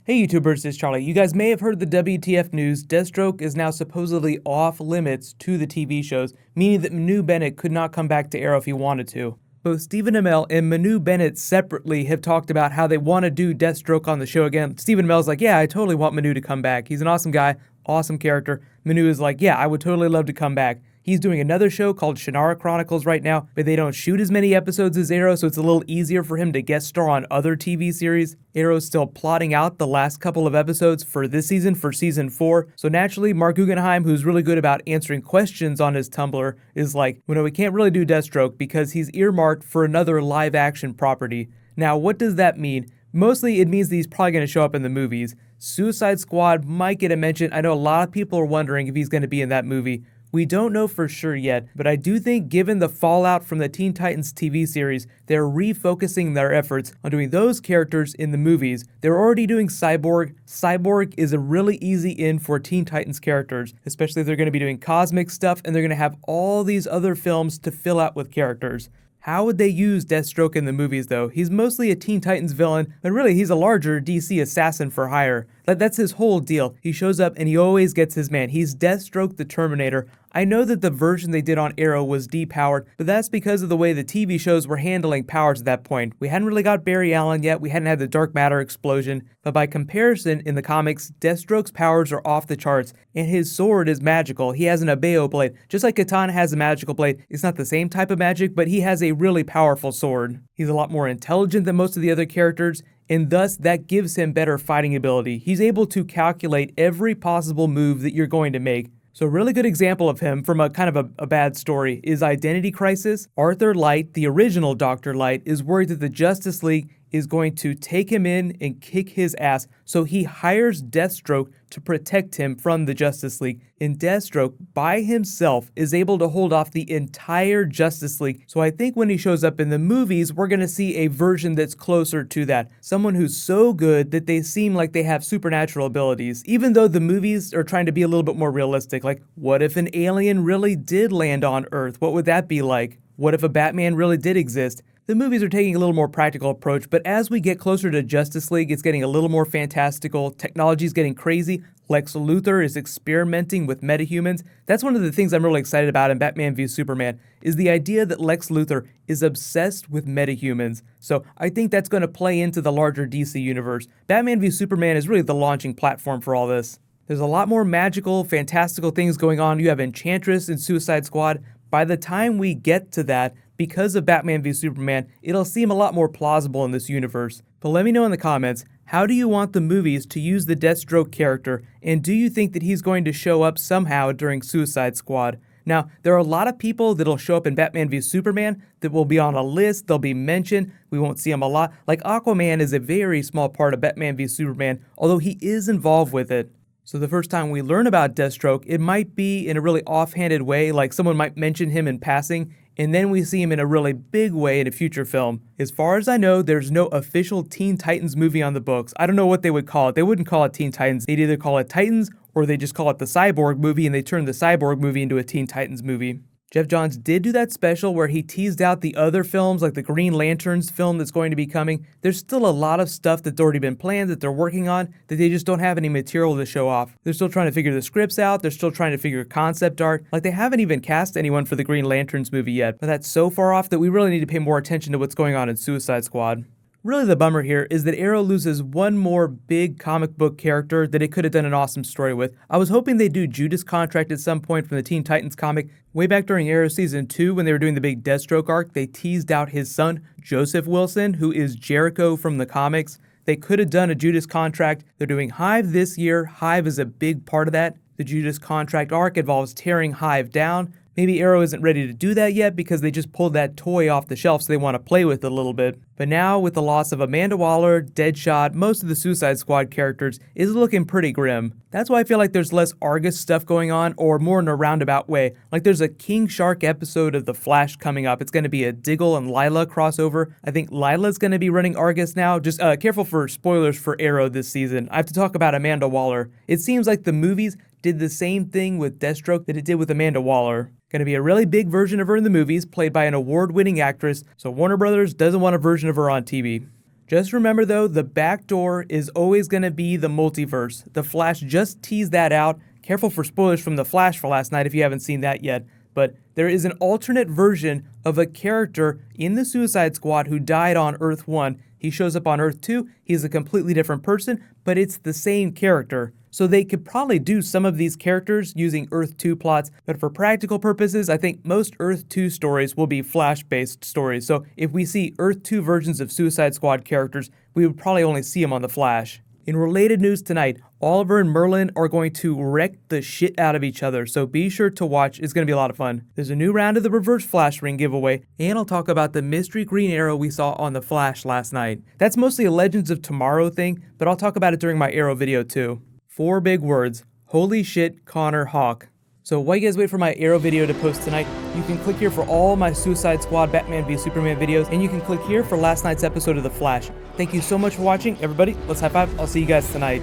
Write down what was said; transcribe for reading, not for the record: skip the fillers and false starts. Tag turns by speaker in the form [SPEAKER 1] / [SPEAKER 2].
[SPEAKER 1] Hey YouTubers, it's Charlie. You guys may have heard the WTF news. Deathstroke is now supposedly off limits to the TV shows, meaning that Manu Bennett could not come back to Arrow if he wanted to. Both Stephen Amell and Manu Bennett separately have talked about how they want to do Deathstroke on the show again. Stephen Amell's like, yeah, I totally want Manu to come back. He's an awesome guy, awesome character. Manu is like, yeah, I would totally love to come back. He's doing another show called Shannara Chronicles right now, but they don't shoot as many episodes as Arrow, so it's a little easier for him to guest star on other TV series. Arrow's still plotting out the last couple of episodes for this season, for season 4. So naturally, Mark Guggenheim, who's really good about answering questions on his Tumblr, is like, well, no, we can't really do Deathstroke because he's earmarked for another live-action property. Now, what does that mean? Mostly, it means that he's probably going to show up in the movies. Suicide Squad might get a mention. I know a lot of people are wondering if he's going to be in that movie. We don't know for sure yet, but I do think given the fallout from the Teen Titans TV series, they're refocusing their efforts on doing those characters in the movies. They're already doing Cyborg. Cyborg is a really easy in for Teen Titans characters, especially if they're going to be doing cosmic stuff and they're going to have all these other films to fill out with characters. How would they use Deathstroke in the movies, though? He's mostly a Teen Titans villain, but really he's a larger DC assassin for hire. That's his whole deal. He shows up and he always gets his man. He's Deathstroke the Terminator. I know that the version they did on Arrow was depowered, but that's because of the way the TV shows were handling powers at that point. We hadn't really got Barry Allen yet, we hadn't had the dark matter explosion, but by comparison, in the comics, Deathstroke's powers are off the charts, and his sword is magical. He has an Abeo blade. Just like Katana has a magical blade, it's not the same type of magic, but he has a really powerful sword. He's a lot more intelligent than most of the other characters, and thus that gives him better fighting ability. He's able to calculate every possible move that you're going to make. So a really good example of him from a kind of a bad story is Identity Crisis. Arthur Light, the original Dr. Light, is worried that the Justice League is going to take him in and kick his ass, so he hires Deathstroke to protect him from the Justice League. And Deathstroke, by himself, is able to hold off the entire Justice League. So I think when he shows up in the movies, we're going to see a version that's closer to that. Someone who's so good that they seem like they have supernatural abilities, even though the movies are trying to be a little bit more realistic. Like, what if an alien really did land on Earth? What would that be like? What if a Batman really did exist? The movies are taking a little more practical approach, but as we get closer to Justice League, it's getting a little more fantastical. Technology's getting crazy. Lex Luthor is experimenting with metahumans. That's one of the things I'm really excited about in Batman v Superman, is the idea that Lex Luthor is obsessed with metahumans. So I think that's going to play into the larger DC universe. Batman v Superman is really the launching platform for all this. There's a lot more magical, fantastical things going on. You have Enchantress in Suicide Squad. By the time we get to that, because of Batman v Superman, it'll seem a lot more plausible in this universe. But let me know in the comments, how do you want the movies to use the Deathstroke character, and do you think that he's going to show up somehow during Suicide Squad? Now, there are a lot of people that'll show up in Batman v Superman that will be on a list, they'll be mentioned, we won't see them a lot. Like Aquaman is a very small part of Batman v Superman, although he is involved with it. So the first time we learn about Deathstroke, it might be in a really offhanded way, like someone might mention him in passing, and then we see him in a really big way in a future film. As far as I know, there's no official Teen Titans movie on the books. I don't know what they would call it. They wouldn't call it Teen Titans. They'd either call it Titans, or they just call it the Cyborg movie, and they turn the Cyborg movie into a Teen Titans movie. Jeff Johns did do that special where he teased out the other films, like the Green Lanterns film that's going to be coming. There's still a lot of stuff that's already been planned that they're working on that they just don't have any material to show off. They're still trying to figure the scripts out. They're still trying to figure concept art. Like, they haven't even cast anyone for the Green Lanterns movie yet. But that's so far off that we really need to pay more attention to what's going on in Suicide Squad. Really, the bummer here is that Arrow loses one more big comic book character that it could have done an awesome story with. I was hoping they'd do Judas Contract at some point from the Teen Titans comic. Way back during Arrow Season 2, when they were doing the big Deathstroke arc, they teased out his son, Joseph Wilson, who is Jericho from the comics. They could have done a Judas Contract. They're doing Hive this year. Hive is a big part of that. The Judas Contract arc involves tearing Hive down. Maybe Arrow isn't ready to do that yet because they just pulled that toy off the shelf, so they want to play with it a little bit. But now, with the loss of Amanda Waller, Deadshot, most of the Suicide Squad characters, it's looking pretty grim. That's why I feel like there's less Argus stuff going on, or more in a roundabout way. Like, there's a King Shark episode of The Flash coming up. It's going to be a Diggle and Lila crossover. I think Lila's going to be running Argus now. Just careful for spoilers for Arrow this season. I have to talk about Amanda Waller. It seems like the movies did the same thing with Deathstroke that it did with Amanda Waller. Going to be a really big version of her in the movies, played by an award-winning actress, so Warner Brothers doesn't want a version of her on TV. Just remember though, the back door is always going to be the multiverse. The Flash just teased that out. Careful for spoilers from The Flash for last night if you haven't seen that yet. But there is an alternate version of a character in the Suicide Squad who died on Earth 1. He shows up on Earth 2. He's a completely different person, but it's the same character. So they could probably do some of these characters using Earth 2 plots, but for practical purposes, I think most Earth 2 stories will be Flash-based stories. So if we see Earth 2 versions of Suicide Squad characters, we would probably only see them on The Flash. In related news tonight, Oliver and Merlin are going to wreck the shit out of each other, so be sure to watch. It's going to be a lot of fun. There's a new round of the Reverse Flash Ring giveaway, and I'll talk about the mystery green arrow we saw on The Flash last night. That's mostly a Legends of Tomorrow thing, but I'll talk about it during my Arrow video too. 4 big words. Holy shit, Connor Hawk. So while you guys wait for my Arrow video to post tonight, you can click here for all my Suicide Squad Batman v Superman videos, and you can click here for last night's episode of The Flash. Thank you so much for watching, everybody. Let's high five. I'll see you guys tonight.